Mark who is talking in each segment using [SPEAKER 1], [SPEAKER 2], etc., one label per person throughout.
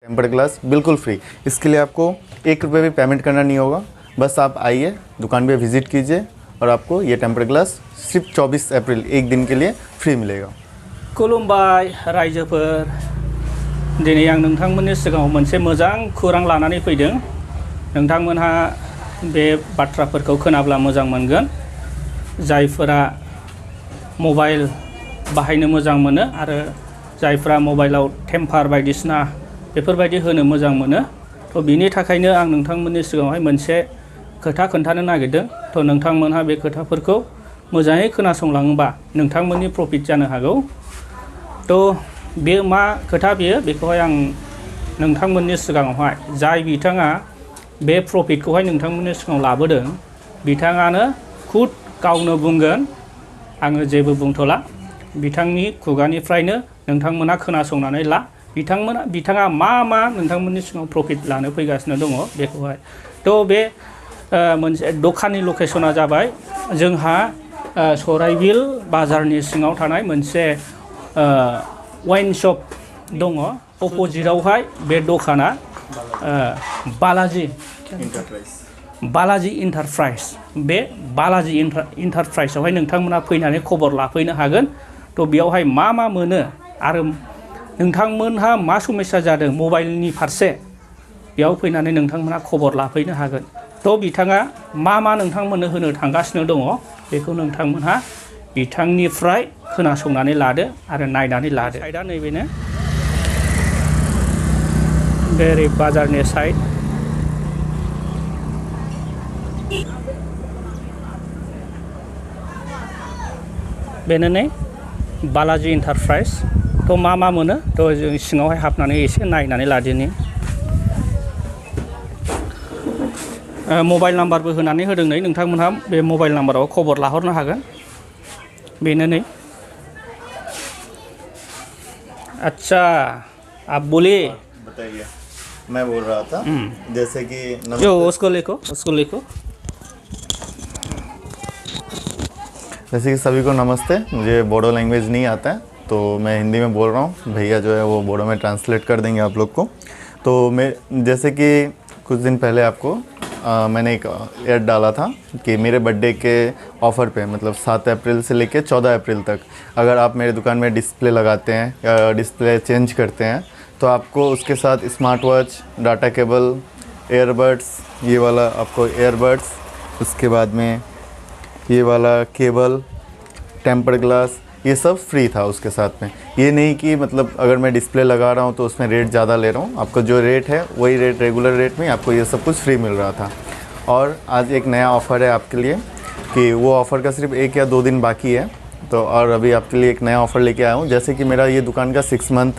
[SPEAKER 1] Tempered glass बिल्कुल free. इसके लिए आपको 1 रुपये भी पेमेंट करना नहीं होगा, बस आप आइए दुकान पे विज़िट कीजिए और आपको ये टेम्पर्ड ग्लास सिर्फ 24 अप्रैल एक दिन के लिए फ्री मिलेगा।
[SPEAKER 2] खुलुमबाय रायजोफोर, दिनै आं नोंथांमोननि सिगाङाव मोनसे मोजां खौरां लानानै फैदों। नोंथांमोनहा बे बाथ्राफोरखौ खोनाब्ला मोजां मोनगोन। जायफोरा मबाइल बाहायनो मोजां मोनो आरो जायफोरा मबाइलाव टेम्पार बायदिसिना बेफोरबायदि होनो मोजां मोनो, थ' बिनि थाखायनो आं नोंथांमोननि सिगाङावहाय मोनसे खोथा खोन्थानो नागिरदों। थ' नोंथांमोनहा बे खोथाफोरखौ मोजाङै खोनासंलाङोबा नोंथांमोननि प्रफिट जानो हागौ। थ' बे मा खोथा बेखौहाय आं नोंथांमोननि सिगाङावहाय जाय बिथाङा बे प्रफिटखौहाय नोंथांमोननि सिगाङाव लाबोदों बिथाङानो खुद गावनो बुंगोन, आङो जेबो बुंथ'ला। बिथांनि खुगानिफ्रायनो नोंथांमोना खोनासंनानै ला बिथाङा मा नोंथांमोननि सिगाङाव प्रफिट लानो फैगासिनो दङ बेखौहाय। थ' बे मोनसे दखाननि लकेसना जाबाय जोंहा सराइबिल बाजारनि सिङाव थानाय मोनसे वाइन शप दङ। अपोजिटआवहाय बे दखाना बालाजी इन्टारप्राइज। बे बालाजी इन्टारप्राइजआवहाय नोंथांमोना फैनानै खबर लाफैनो हागोन। थ' बेयावहाय मा मोनो आरो नोंथांमोनहा मा समस्या जादों मबाइलनि फारसे, बेयाव फैनानै नोंथांमोना खबर लाफैनो हागोन। थ' बिथाङा मा नोंथांमोननो होनो थांगासिनो दङ बेखौ नोंथांमोनहा बिथांनिफ्राय खोनासंनानै लादो आरो नायनानै लादो। साइडआ नैबेनो बेरे बाजारनि साइड। बेनो नै बालाजी इन्टारप्राइज। थ' मा मोनो थ' जों सिङावहाय हाबनानै एसे नायनानै लादिनि। मबाइल नाम्बारबो होनानै होदों नै, नोंथांमोनहा बे मबाइल नाम्बाराव खबर लाहरनो हागोन। बेनो नै। अच्छा आप बोलिए।
[SPEAKER 1] बताइए, मैं बोल रहा था जैसे कि
[SPEAKER 2] जो उसको लिखो।
[SPEAKER 1] जैसे कि सभी को नमस्ते। मुझे बोडो लैंग्वेज नहीं आता है तो मैं हिंदी में बोल रहा हूँ, भैया जो है वो बोडो में ट्रांसलेट कर देंगे आप लोग को। तो मैं जैसे कि कुछ दिन पहले आपको मैंने एक ऐड डाला था कि मेरे बर्थडे के ऑफ़र पे, मतलब 7 अप्रैल से लेकर 14 अप्रैल तक अगर आप मेरे दुकान में डिस्प्ले लगाते हैं या डिस्प्ले चेंज करते हैं तो आपको उसके साथ smart watch, data cable, airbuds, ये वाला आपको एयरबड्स, उसके बाद में ये वाला केबल, टेम्पर्ड ग्लास, ये सब फ्री था उसके साथ में। ये नहीं कि मतलब अगर मैं डिस्प्ले लगा रहा हूँ तो उसमें रेट ज़्यादा ले रहा हूँ, आपको जो रेट है वही रेट रेगुलर रेट में आपको ये सब कुछ फ्री मिल रहा था। और आज एक नया ऑफ़र है आपके लिए कि वो ऑफ़र का सिर्फ 1 या 2 दिन बाकी है। तो और अभी आपके लिए एक नया ऑफ़र लेके आया हूँ। जैसे कि मेरा ये दुकान का 6 मंथ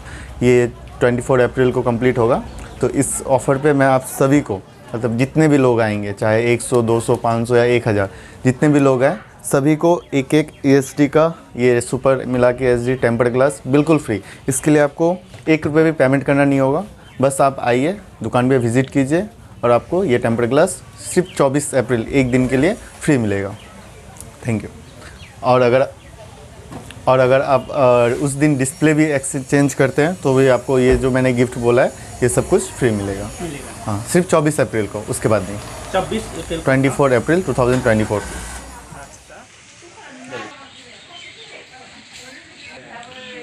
[SPEAKER 1] ये 24 अप्रैल को कंप्लीट होगा, तो इस ऑफ़र पे मैं आप सभी को, मतलब जितने भी लोग आएंगे, चाहे 100, 200, 500 या 1000, जितने भी लोग आए सभी को एक ESD का ये सुपर मिला के SD टेम्पर्ड ग्लास बिल्कुल फ्री। इसके लिए आपको 1 रुपये भी पेमेंट करना नहीं होगा, बस आप आइए दुकान पे विज़िट कीजिए और आपको ये टेम्पर्ड ग्लास सिर्फ 24 अप्रैल एक दिन के लिए फ्री मिलेगा। Thank you. और अगर आप उस दिन डिस्प्ले भी एक्सचेंज करते हैं तो भी आपको ये जो मैंने गिफ्ट बोला है ये सब कुछ फ्री मिलेगा। हाँ, सिर्फ 24 अप्रैल को, उसके बाद नहीं। 24 अप्रैल 2024।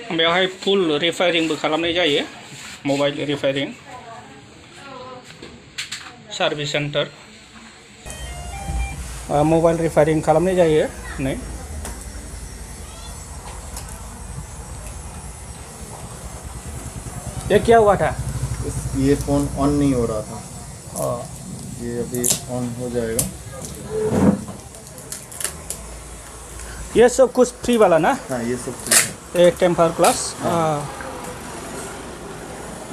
[SPEAKER 2] बेवहाय फुल रिपेयरिंबो खालामनाय जायो, मबाइल रिपेयरिं सार्भिस सेंटर मबाइल रिपेयरिं खालामनाय जायो नै। ये क्या हुआ था?
[SPEAKER 1] ये फ़ोन ऑन नहीं हो रहा था। ये अभी ऑन हो जाएगा।
[SPEAKER 2] ये सब कुछ फ्री वाला ना?
[SPEAKER 1] हाँ, ये सब फ्री है।
[SPEAKER 2] एक टेम्पर ग्लास।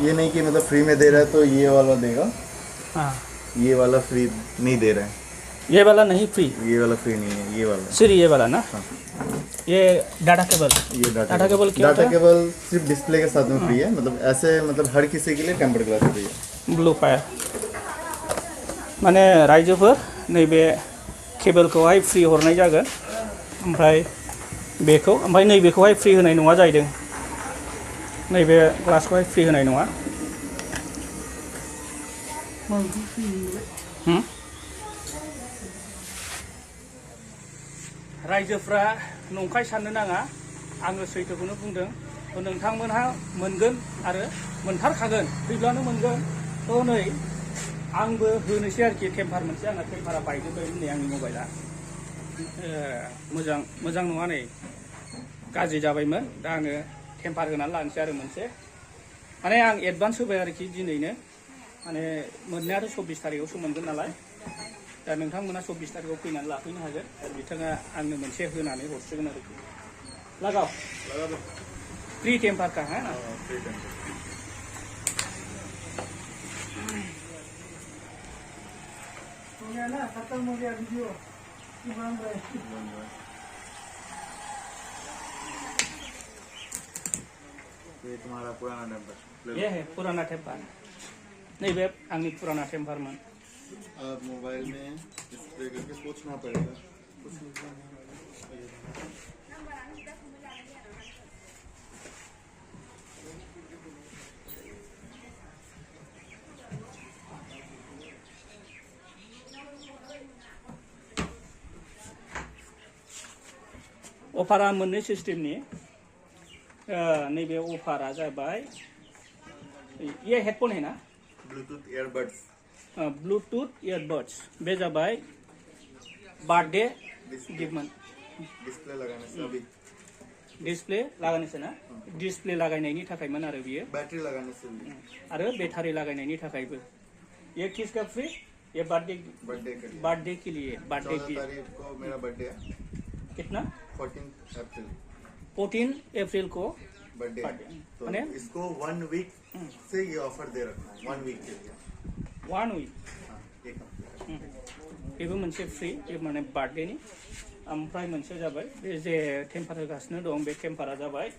[SPEAKER 1] ये नहीं कि मतलब फ्री में दे रहा है तो ये वाला देगा।
[SPEAKER 2] हाँ,
[SPEAKER 1] ये वाला फ्री नहीं दे रहा है।
[SPEAKER 2] ये वाला नहीं फ्री?
[SPEAKER 1] ये वाला फ्री नहीं है, ये वाला
[SPEAKER 2] सिर्फ ये वाला ना?
[SPEAKER 1] हाँ।
[SPEAKER 2] ये डाटा केबल?
[SPEAKER 1] ये
[SPEAKER 2] डाटा केबल क्या
[SPEAKER 1] डाटा केबल सिर्फ डिस्प्ले के साथ में फ्री है, मतलब ऐसे मतलब हर किसी के लिए टेम्पर्ड ग्लास फ्री है।
[SPEAKER 2] ब्लू फायर माने रायजोफोर नैबे केबलखौहाय फ्री हरनाय जागोन, ओमफ्राय बेखौ, ओमफ्राय नैबेखौहाय फ्री होनाय नङा जाहैदों। नैबे ग्लासखौहाय फ्री होनाय नङा। रायजोफ्रा नंखाय साननो नाङा आङो सैथोखौनो बुंदों नोंथांमोनहा मोनगोन आरो मोनथारखागोन फैब्लानो मोनगोन नै आंबो होनोसै आरोखि टेम्पार मोनसे आंना टेम्पारा बायजोब्बायमोन नै आंनि मबाइला मोजां नङा नै गाज्रि जाबायमोन दा आङो टेम्पार होनानै लानोसै आरो मोनसे माने आं एडभान्स होबाय आरोखि दिनैनो माने मोननायाथ' 24 तारिखआवसो मोनगोन नालाय दा नोंथांमोना 24 तारिखआव फैनानै लाफैनो हागोन बिथाङा आंनो मोनसे होनानै हरसिगोन आरोखि लगाओ फ्री टेम्पार का है ना
[SPEAKER 1] फ्री टेम्पर
[SPEAKER 3] ना खत्म हो गया वीडियो बन रहा है
[SPEAKER 1] ये तुम्हारा पुराना टेम्पर
[SPEAKER 2] ये है पुराना टेम्पार नहीं बे आंनि पुराना टेम्पार मन
[SPEAKER 1] अब मोबाइल में स्प्रे करके सोचना पड़ेगा
[SPEAKER 2] अफारा मोननै सिस्टेमनि नैबे अफारा जाबाय ये हेडफोन है ना
[SPEAKER 1] ब्लूटूथ ईयरबड्स
[SPEAKER 2] ब्लूटूथ ईयरबड्स बे जाबाय बर्थडे गिफ्टमोन
[SPEAKER 1] डिस्प्ले लगाने से अभी
[SPEAKER 2] डिस्प्ले लागायनोसै ना डिस्प्ले लागायनायनि थाखायमोन आरो बियो
[SPEAKER 1] बैटरी लगाने से भी
[SPEAKER 2] आरो बेटारि लागायनायनि थाखायबो ये किसका फ्री ये बर्थडे के लिए बर्थडे
[SPEAKER 1] 14 तारीख को मेरा बर्थडे है
[SPEAKER 2] कितना
[SPEAKER 1] 14 अप्रैल
[SPEAKER 2] 14 अप्रैल को
[SPEAKER 1] बर्थडे तो
[SPEAKER 2] माने
[SPEAKER 1] इसको 1 वीक से ये ऑफर दे रखा है 1 वीक के लिए
[SPEAKER 2] 1 वीक
[SPEAKER 1] हाँ, एक हफ्ते
[SPEAKER 2] बेबो मोनसे फ्री बे माने बार्थडेनि ओमफ्राय मोनसे जाबाय बे जे टेम्पार होगासिनो दं बे टेम्पारा जाबाय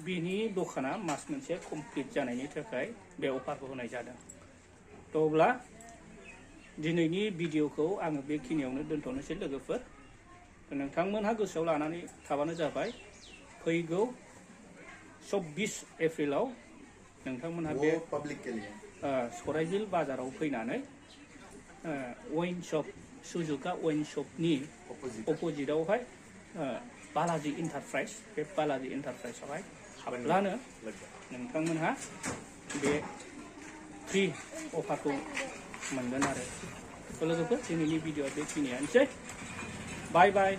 [SPEAKER 2] बिनि दखाना मास मोनसे कमप्लिट जानायनि थाखाय बे अफारखौ होनाय जादों थ' अब्ला दिनैनि भिडिअखौ आङो बेखिनियावनो दोनथ'नोसै लोगोफोर नोंथांमोनहा गोसोआव लानानै थाबानो जाबाय फैगौ 24 एप्रिलाव नोंथांमोनहा बे
[SPEAKER 1] पब्लिक के लिए
[SPEAKER 2] सराइबिल बाजाराव फैनानै वाइन शप सुजुका वाइन शपनि अपोजिटआवहाय बालाजी इन्टारप्राइज बे बालाजी इन्टारप्राइजआवहाय हाबब्लानो नोंथांमोनहा बे फ्रि अफारखौ मोनगोन आरो लोगोफोर दिनैनि भिडिअआ बेखिनियानोसै बाय बाय